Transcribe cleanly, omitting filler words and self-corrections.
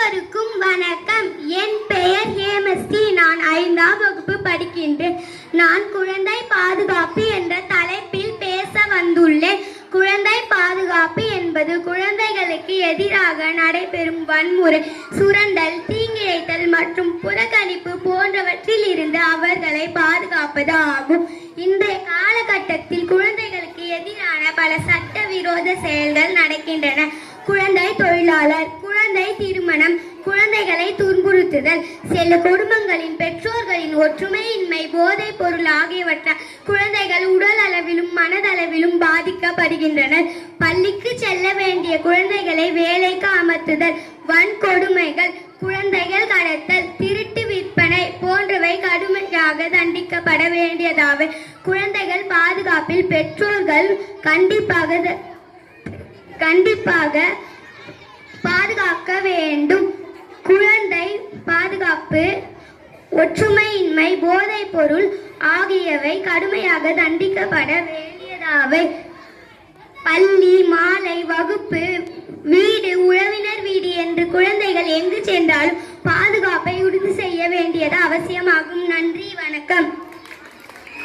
அனைவருக்கும் வணக்கம். என் பெயர் ஹேமஸ்ரீ. நான் 5ஆம் வகுப்பு படிக்கின்றேன். நான் குழந்தை பாதுகாப்பு என்ற தலைப்பில் பேச வந்துள்ளேன். குழந்தை பாதுகாப்பு என்பது குழந்தைகளுக்கு எதிராக நடைபெறும் வன்முறை, சுரண்டல், தீங்கிழைத்தல் மற்றும் புறக்கணிப்பு போன்றவற்றில் இருந்து அவர்களை பாதுகாப்பது ஆகும். இன்றைய காலகட்டத்தில் குழந்தைகளுக்கு எதிரான பல சட்டவிரோத செயல்கள் நடக்கின்றன. குழந்தை தொழிலாளர், குழந்தை திருமணம், குழந்தைகளை துன்புறுத்துதல், சில குடும்பங்களின் பெற்றோர்களின் ஒற்றுமையின்மை, போதைப் பொருள் ஆகியவற்றால் குழந்தைகள் உடல் அளவிலும் மனதளவிலும் பாதிக்கப்படுகின்றனர். பள்ளிக்கு செல்ல வேண்டிய குழந்தைகளை வேலைக்கு அமர்த்துதல், வன்கொடுமைகள், குழந்தைகள் கடத்தல், திருட்டு விற்பனை போன்றவை கடுமையாக தண்டிக்கப்பட வேண்டியதாவை. குழந்தைகள் பாதுகாப்பில் பெற்றோர்கள் கண்டிப்பாக பாதுகாக்க வேண்டும். குழந்தை பாதுகாப்பு, ஒற்றுமையின்மை, போதைப் பொருள் ஆகியவை கடுமையாக தண்டிக்கப்பட வேண்டியதாவை. பள்ளி, மாலை வகுப்பு, வீடு, உறவினர் வீடு என்று குழந்தைகள் எங்கு சென்றாலும் பாதுகாப்பை உறுதி செய்ய வேண்டியது அவசியமாகும். நன்றி, வணக்கம்.